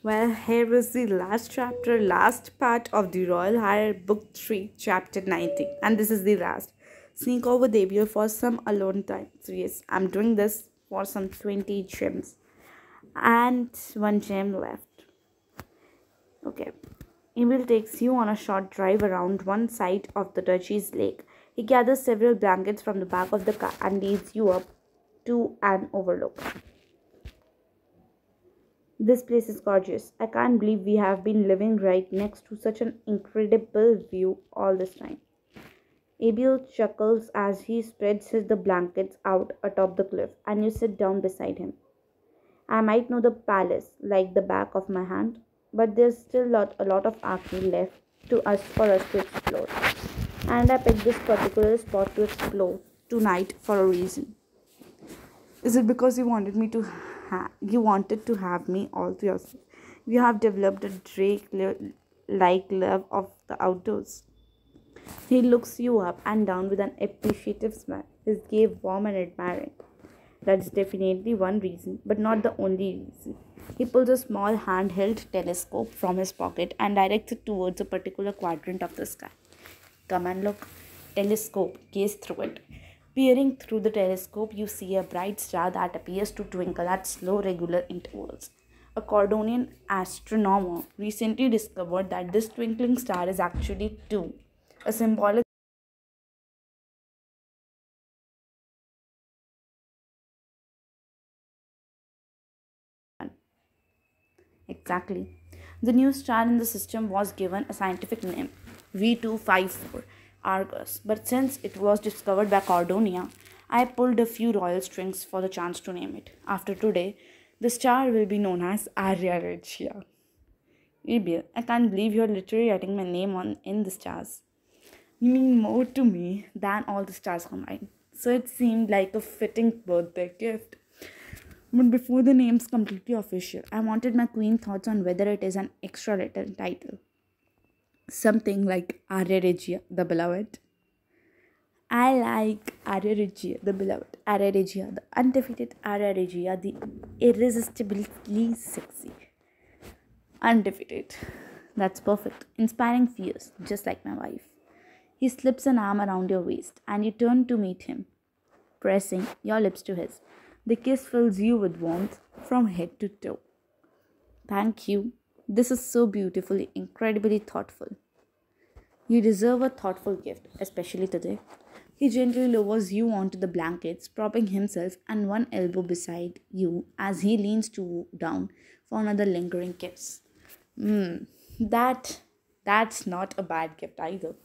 Well, here is the last chapter, last part of the Royal Hire, Book 3, Chapter 19. And this is the last. Sneak over Debiel for some alone time. So, yes, I'm doing this for some 20 gems. And one gem left. Okay. Emil takes you on a short drive around one side of the Duchy's lake. He gathers several blankets from the back of the car and leads you up to an overlook. This place is gorgeous. I can't believe we have been living right next to such an incredible view all this time. Abel chuckles as he spreads the blankets out atop the cliff, and you sit down beside him. I might know the palace like the back of my hand, but there's still a lot of Acme left for us to explore. And I picked this particular spot to explore tonight for a reason. Is it because you wanted to have me all to yourself? You have developed a Drake-like love of the outdoors. He looks you up and down with an appreciative smile, his gaze warm and admiring. That's definitely one reason, but not the only reason. He pulls a small handheld telescope from his pocket and directs it towards a particular quadrant of the sky. Come and look. Telescope, gaze through it. Peering through the telescope, you see a bright star that appears to twinkle at slow, regular intervals. A Cordonian astronomer recently discovered that this twinkling star is actually two, a symbolic. Exactly. The new star in the system was given a scientific name, V254 Argus, but since it was discovered by Cordonia, I pulled a few royal strings for the chance to name it. After today, the star will be known as Arya Regia. Ibil, I can't believe you're literally writing my name on in the stars. You mean more to me than all the stars combined. So it seemed like a fitting birthday gift. But before the name's completely official, I wanted my queen thoughts on whether it is an extra letter title. Something like Arya Regia, the beloved. I like Arya Regia, the beloved. Arya Regia, the undefeated Arya Regia, the irresistibly sexy. Undefeated. That's perfect. Inspiring fierce, just like my wife. He slips an arm around your waist, and you turn to meet him, pressing your lips to his. The kiss fills you with warmth from head to toe. Thank you. This is so beautifully, incredibly thoughtful. You deserve a thoughtful gift, especially today. He gently lowers you onto the blankets, propping himself and one elbow beside you as he leans down for another lingering kiss. Mmm, that's not a bad gift either.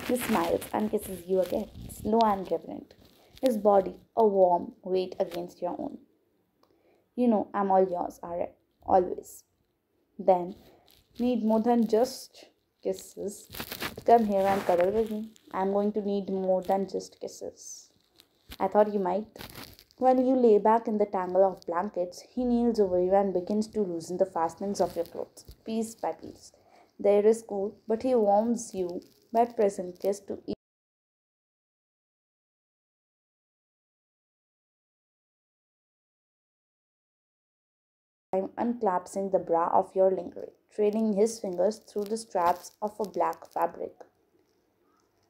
He smiles and kisses you again, slow and reverent. His body a warm weight against your own. You know I'm all yours, Arya. Always. Then, need more than just kisses. Come here and cuddle with me. I'm going to need more than just kisses. I thought you might. While you lay back in the tangle of blankets, he kneels over you and begins to loosen the fastenings of your clothes, piece by piece. The air is cool, but he warms you by pressing kiss to time unclasping the bra of your lingerie, trailing his fingers through the straps of a black fabric.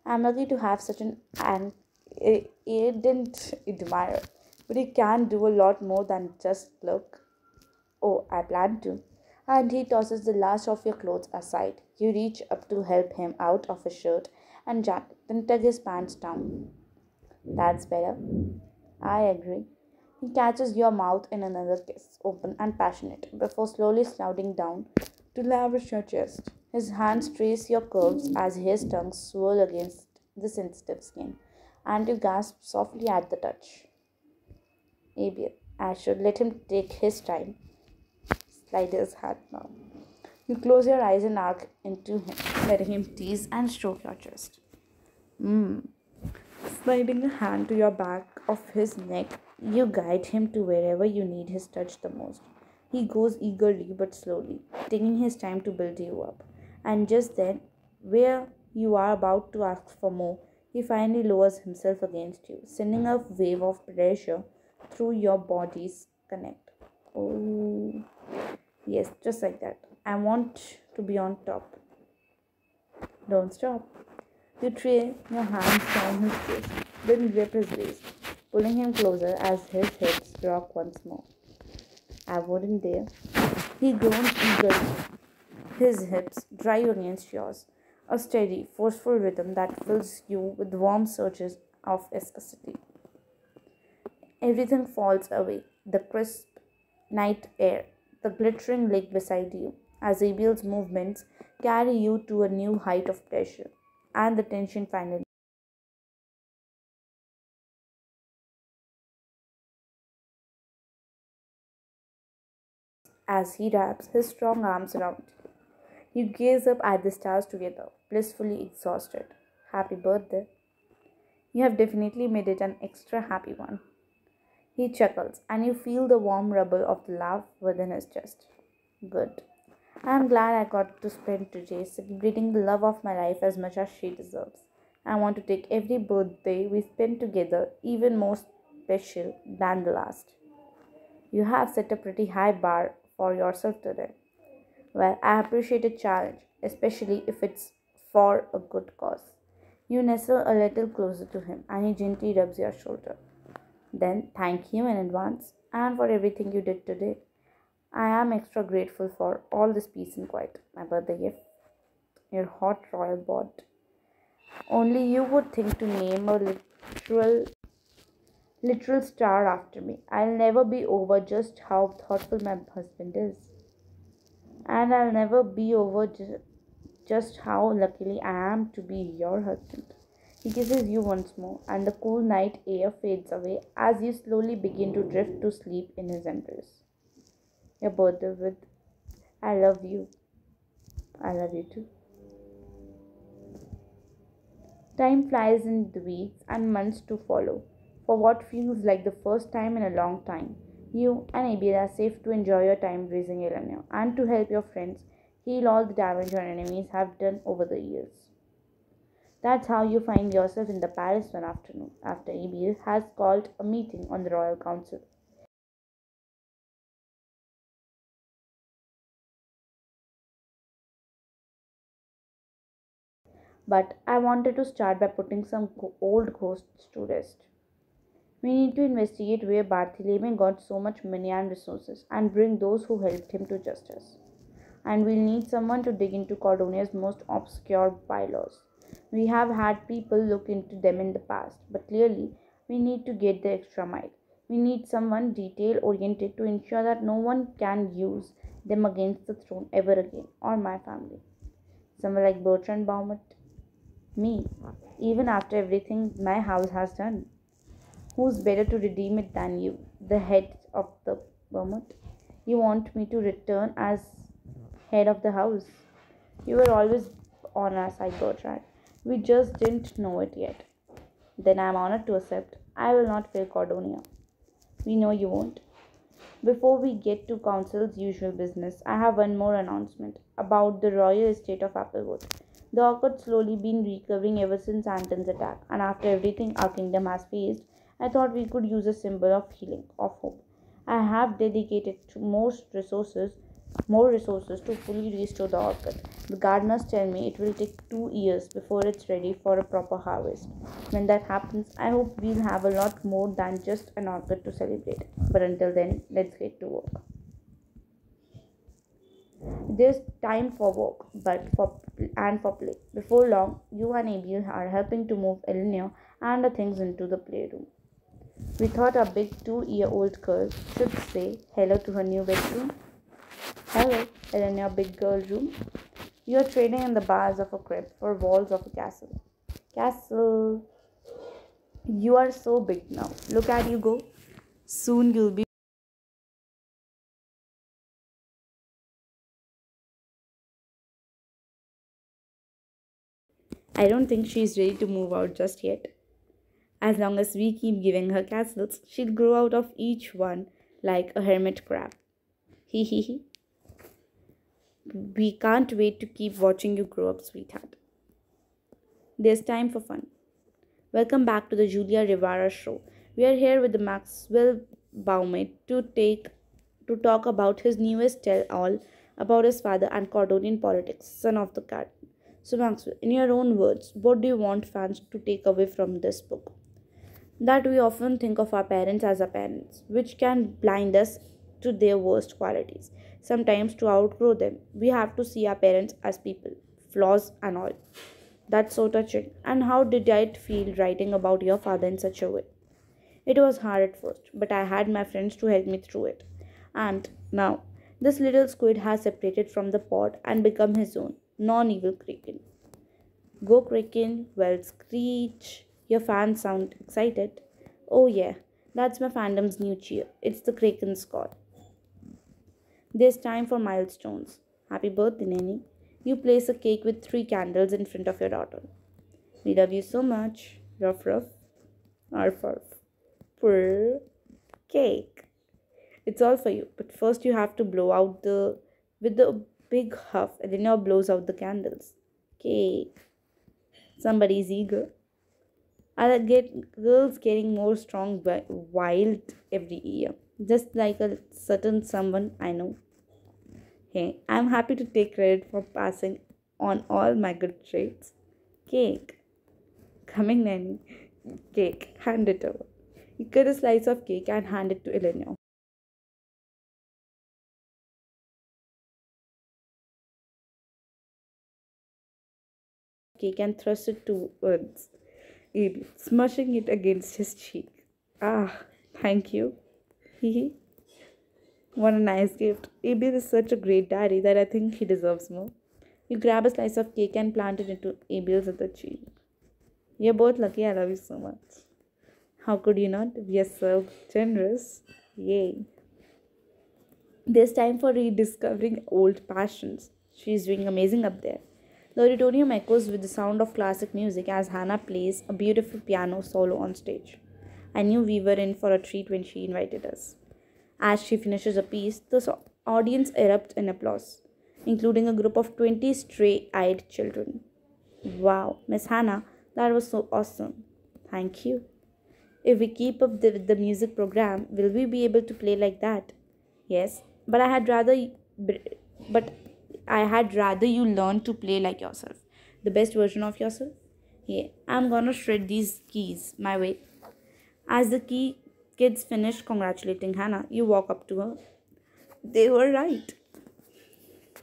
I'm lucky to have such an ardent admirer, but he can do a lot more than just look. Oh, I plan to. And he tosses the last of your clothes aside. You reach up to help him out of his shirt and jacket, then tug his pants down. That's better. I agree. He catches your mouth in another kiss, open and passionate, before slowly sliding down to lavish your chest. His hands trace your curves as his tongue swirls against the sensitive skin, and you gasp softly at the touch. Maybe I should let him take his time. Slide his hand now. You close your eyes and arc into him, letting him tease and stroke your chest. Mmm. Sliding a hand to your back of his neck, you guide him to wherever you need his touch the most. He goes eagerly but slowly, taking his time to build you up. And just then, where you are about to ask for more, he finally lowers himself against you, sending a wave of pressure through your body's connect. Oh. Yes, just like that. I want to be on top. Don't stop. You trail your hands down his chest, then grip his waist, pulling him closer as his hips rock once more. I wouldn't dare. He groaned eagerly, his hips dry against yours, a steady, forceful rhythm that fills you with warm surges of ecstasy. Everything falls away, the crisp night air, the glittering lake beside you, as Abel's movements carry you to a new height of pleasure, and the tension finally. As he wraps his strong arms around you, you gaze up at the stars together, blissfully exhausted. Happy birthday. You have definitely made it an extra happy one. He chuckles, and you feel the warm rubble of the laugh within his chest. Good. I am glad I got to spend today celebrating the love of my life as much as she deserves. I want to take every birthday we spend together even more special than the last. You have set a pretty high bar for yourself today. Well, I appreciate a challenge, especially if it's for a good cause. You nestle a little closer to him and he gently rubs your shoulder. Then thank you in advance and for everything you did today. I am extra grateful for all this peace and quiet. My birthday gift, your hot royal bod. Only you would think to name a literal star after me. I'll never be over just how thoughtful my husband is. And I'll never be over just how luckily I am to be your husband. He kisses you once more, and the cool night air fades away as you slowly begin to drift to sleep in his embrace. Your birthday with I love you. I love you too. Time flies in the weeks and months to follow. For what feels like the first time in a long time, you and Abel are safe to enjoy your time raising Eleanor and to help your friends heal all the damage your enemies have done over the years. That's how you find yourself in the palace one afternoon after Abel has called a meeting on the royal council. But I wanted to start by putting some old ghosts to rest. We need to investigate where Bartholomew got so much money and resources and bring those who helped him to justice. And we'll need someone to dig into Cordonia's most obscure bylaws. We have had people look into them in the past, but clearly we need to get the extra mile. We need someone detail oriented to ensure that no one can use them against the throne ever again or my family. Someone like Bertrand Baumert, me, even after everything my house has done. Who's better to redeem it than you, the head of the Vermont? You want me to return as head of the house? You were always on our side, Bertrand. We just didn't know it yet. Then I'm honored to accept. I will not fail Cordonia. We know you won't. Before we get to Council's usual business, I have one more announcement about the royal estate of Applewood. The orchid's slowly been recovering ever since Anton's attack, and after everything our kingdom has faced, I thought we could use a symbol of healing, of hope. I have dedicated to more resources to fully restore the orchid. The gardeners tell me it will take 2 years before it's ready for a proper harvest. When that happens, I hope we'll have a lot more than just an orchid to celebrate. But until then, let's get to work. There's time for work, for play. Before long, you and Abel are helping to move Eleanor and the things into the playroom. We thought our big 2-year-old girl should say hello to her new bedroom. Hello, Eleanor, big girl room. You are trading in the bars of a crypt for walls of a castle. Castle. You are so big now. Look at you go. Soon you'll be. I don't think she's ready to move out just yet. As long as we keep giving her castles, she'll grow out of each one like a hermit crab. Hee hee hee. We can't wait to keep watching you grow up, sweetheart. There's time for fun. Welcome back to the Julia Rivera show. We are here with the Maxwell Baumit to talk about his newest tell all about his father and Cordonian politics, son of the cat. So, Maxwell, in your own words, what do you want fans to take away from this book? That we often think of our parents as our parents, which can blind us to their worst qualities. Sometimes, to outgrow them, we have to see our parents as people, flaws and all. That's so touching. And how did it feel writing about your father in such a way? It was hard at first, but I had my friends to help me through it. And now, this little squid has separated from the pod and become his own non evil kraken. Go Kraken, well screech. Your fans sound excited. Oh yeah, that's my fandom's new cheer. It's the Kraken's call. There's time for milestones. Happy birthday, Nanny. You place a cake with 3 candles in front of your daughter. We love you so much. Ruff ruff. Arf arf. Purr. Cake. It's all for you. But first you have to blow out the with the big huff and then you blows out the candles. Cake. Somebody's eager. I get girls getting more strong wild every year. Just like a certain someone I know. Hey, I'm happy to take credit for passing on all my good traits. Cake. Coming, Nanny. Cake. Hand it over. You cut a slice of cake and hand it to Eleanor. Cake and thrust it towards Abel, smushing it against his cheek. Ah, thank you. Hee. What a nice gift. Abel is such a great daddy that I think he deserves more. You grab a slice of cake and plant it into Abel's other cheek. You're both lucky. I love you so much. How could you not? We are so generous. Yay. There's time for rediscovering old passions. She's doing amazing up there. The auditorium echoes with the sound of classic music as Hannah plays a beautiful piano solo on stage. I knew we were in for a treat when she invited us. As she finishes a piece, the audience erupts in applause, including a group of 20 stray eyed children. Wow, Miss Hannah, that was so awesome. Thank you. If we keep up with the music program, will we be able to play like that? Yes, but but I had rather you learn to play like yourself, the best version of yourself. Yeah, I'm gonna shred these keys my way. As the kids finish congratulating Hannah, you walk up to her. They were right.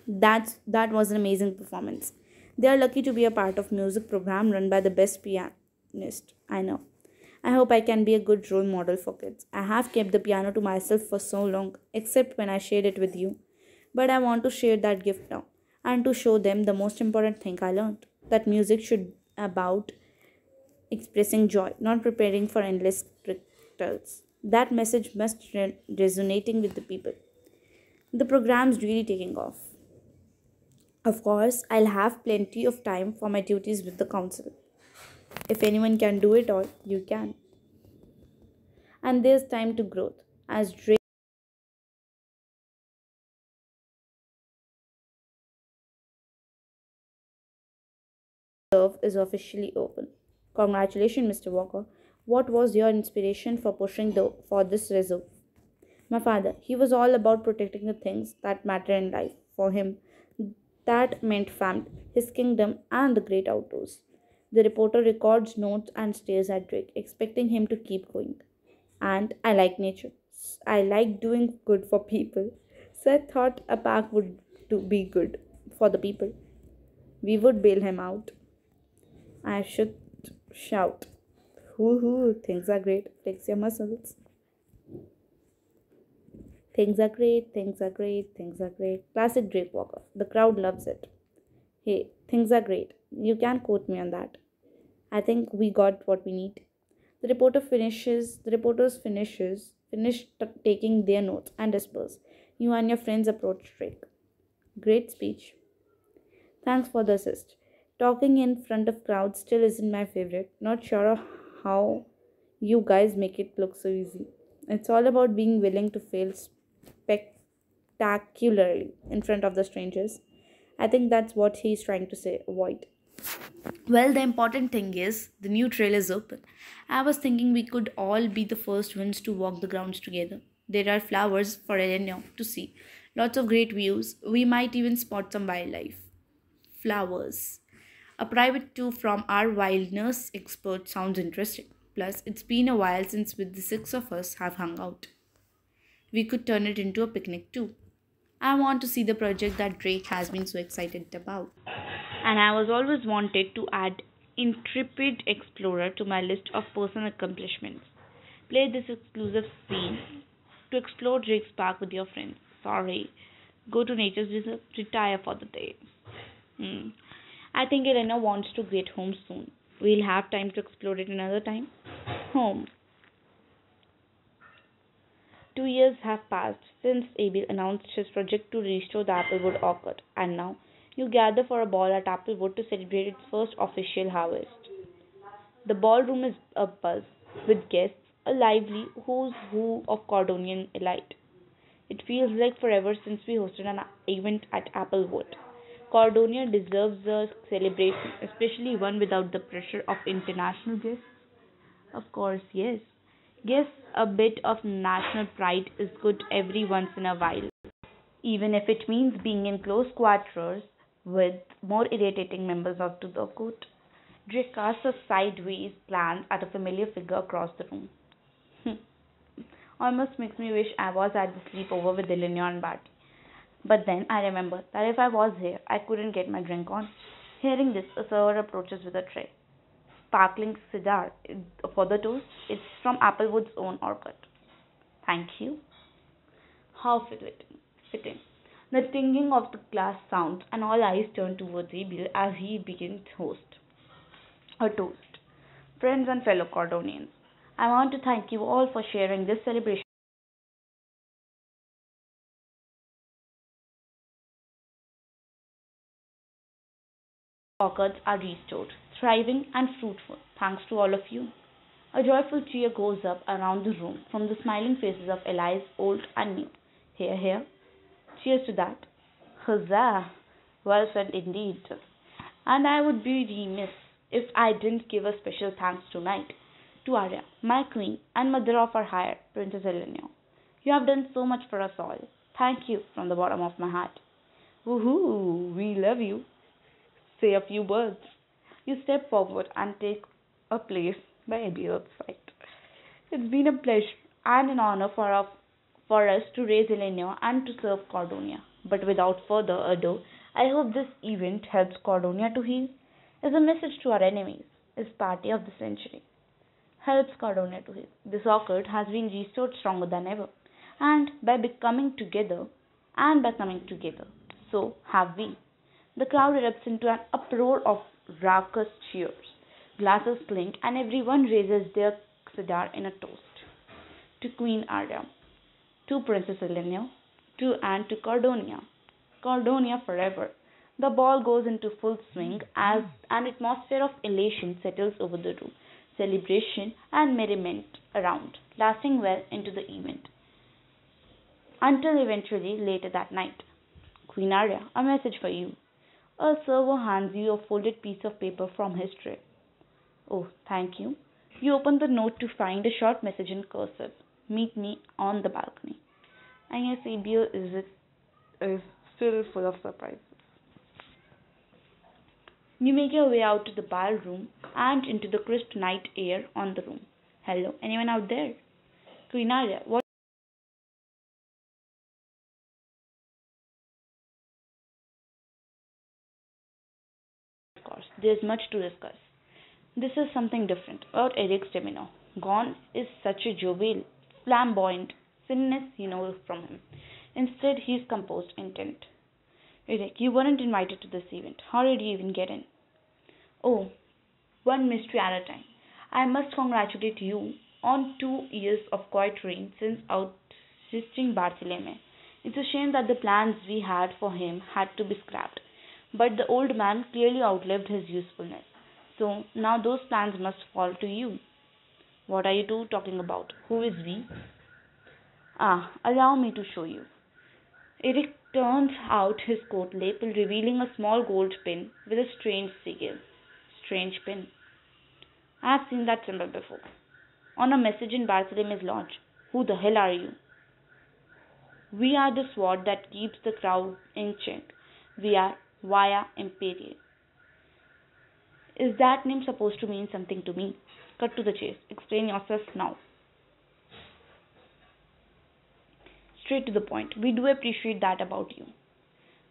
That was an amazing performance. They are lucky to be a part of music program run by the best pianist I know. I hope I can be a good role model for kids. I have kept the piano to myself for so long, except when I shared it with you. But I want to share that gift now and to show them the most important thing I learned that music should about expressing joy, not preparing for endless rituals. That message must resonating with the people. The program's really taking off. Of course, I'll have plenty of time for my duties with the council. If anyone can do it all, you can. And there's time to growth. As Drake Reserve is officially open. Congratulations, Mr. Walker. What was your inspiration for pushing for this reserve? My father, he was all about protecting the things that matter in life. For him, that meant family, his kingdom, and the great outdoors. The reporter records notes and stares at Drake, expecting him to keep going. And I like nature. I like doing good for people. So I thought a park would be good for the people. We would bail him out. I should shout. Hoo hoo, things are great. Flex your muscles. Things are great, things are great, things are great. Classic Drake Walker. The crowd loves it. Hey, things are great. You can quote me on that. I think we got what we need. The reporters finish taking their notes and disperse. You and your friends approach Drake. Great speech. Thanks for the assist. Talking in front of crowds still isn't my favorite. Not sure how you guys make it look so easy. It's all about being willing to fail spectacularly in front of the strangers. I think that's what he's trying to say. Avoid. Well, the important thing is the new trail is open. I was thinking we could all be the first ones to walk the grounds together. There are flowers for Eleanor to see. Lots of great views. We might even spot some wildlife. Flowers. A private tour from our wildness expert sounds interesting. Plus, it's been a while since with the six of us have hung out. We could turn it into a picnic too. I want to see the project that Drake has been so excited about. And I was always wanted to add Intrepid Explorer to my list of personal accomplishments. Play this exclusive scene to explore Drake's Park with your friends. Sorry. Go to nature's reserve, retire for the day. Hmm. I think Elena wants to get home soon. We'll have time to explore it another time. Home. 2 years have passed since Abel announced his project to restore the Applewood orchard, and now you gather for a ball at Applewood to celebrate its first official harvest. The ballroom is abuzz with guests, a lively who's who of Cordonian elite. It feels like forever since we hosted an event at Applewood. Cordonia deserves a celebration, especially one without the pressure of international guests. Of course, yes. Guess a bit of national pride is good every once in a while, even if it means being in close quarters with more irritating members of the court. Drake casts a sideways glance at a familiar figure across the room. Almost makes me wish I was at the sleepover with Eleanor and Barty. But then I remember that if I was here, I couldn't get my drink on. Hearing this, a server approaches with a tray. Sparkling cigar for the toast. It's from Applewood's own orchard. Thank you. How fitting. Fitting. The tingling of the glass sounds, and all eyes turn towards Abel as he begins host. A toast. Friends and fellow Cordonians, I want to thank you all for sharing this celebration. Orchards are restored, thriving and fruitful, thanks to all of you. A joyful cheer goes up around the room from the smiling faces of allies old and new. Hear, hear. Cheers to that. Huzzah! Well said indeed. And I would be remiss if I didn't give a special thanks tonight to Arya, my queen and mother of our hire, Princess Eleanor. You have done so much for us all. Thank you from the bottom of my heart. Woohoo! We love you. Say a few words. You step forward and take a place by Abby's side. It's been a pleasure and an honor for us to raise Eleanor and to serve Cordonia. But without further ado, I hope this event helps Cordonia to heal. Is a message to our enemies, is party of the century. Helps Cordonia to heal. This orchid has been restored stronger than ever, and by coming together, so have we. The crowd erupts into an uproar of raucous cheers. Glasses clink, and everyone raises their cigar in a toast. To Queen Arya, to Princess Eleanor, to and to Cordonia. Cordonia forever. The ball goes into full swing as an atmosphere of elation settles over the room. Celebration and merriment around, lasting well into the event. Until eventually later that night. Queen Arya, a message for you. A server hands you a folded piece of paper from his tray. Oh, thank you. You open the note to find a short message in cursive. Meet me on the balcony. And yes, ABO is still full of surprises. You make your way out to the ballroom and into the crisp night air on the room. Hello, anyone out there? Queen Arya, what? Of course, there's much to discuss. This is something different about Eric's demeanor. Gone is such a jovial, flamboyant silliness you know from him. Instead, he's composed intent. Eric, you weren't invited to this event. How did you even get in? Oh, one mystery at a time. I must congratulate you on 2 years of quiet reign since ousting Bartholomew. It's a shame that the plans we had for him had to be scrapped, but the old man clearly outlived his usefulness. So now those plans must fall to you. What are you two talking about? Who is we? Ah, allow me to show you. Eric turns out his coat lapel, revealing a small gold pin with a strange sigil. Strange pin. I've seen that symbol before. On a message in Bartholomew's lodge. Who the hell are you? We are the sword that keeps the crowd in check. We are Via Imperial. Is that name supposed to mean something to me? Cut to the chase. Explain yourself now. Straight to the point. We do appreciate that about you.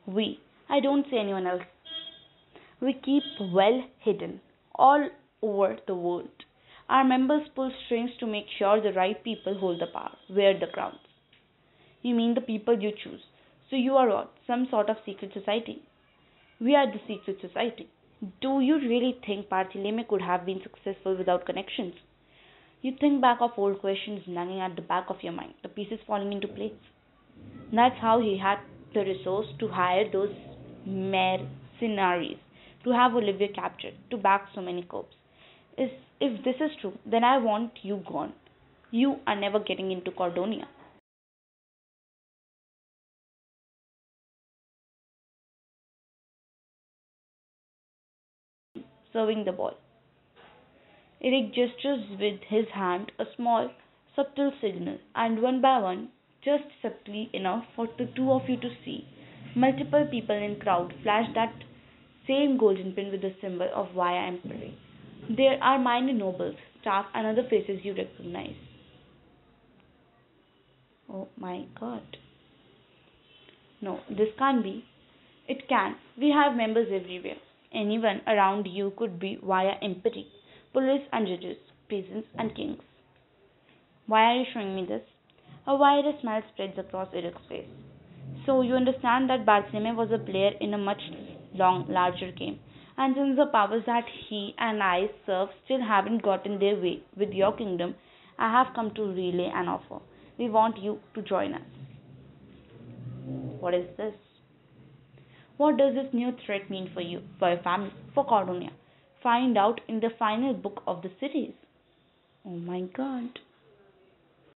We. I don't say anyone else. We keep well hidden all over the world. Our members pull strings to make sure the right people hold the power, wear the crowns. You mean the people you choose. So you are what? Some sort of secret society. We are the secret society. Do you really think Parthileme could have been successful without connections? You think back of old questions nagging at the back of your mind, the pieces falling into place. That's how he had the resource to hire those mercenaries, to have Olivia captured, to back so many corps. If this is true, then I want you gone. You are never getting into Cordonia. Serving the ball. Eric gestures with his hand a small, subtle signal, and one by one, just subtly enough for the two of you to see, multiple people in crowd flash that same golden pin with the symbol of Via Emperor. There are minor nobles, staff, and other faces you recognize. Oh my god. No, this can't be. It can. We have members everywhere. Anyone around you could be via Empire, police and judges, peasants and kings. Why are you showing me this? A wider smile spreads across Eric's face. So you understand that Barthélemy was a player in a much larger game. And since the powers that he and I serve still haven't gotten their way with your kingdom, I have come to relay an offer. We want you to join us. What is this? What does this new threat mean for you, for your family, for Cordonia? Find out in the final book of the series. Oh my god.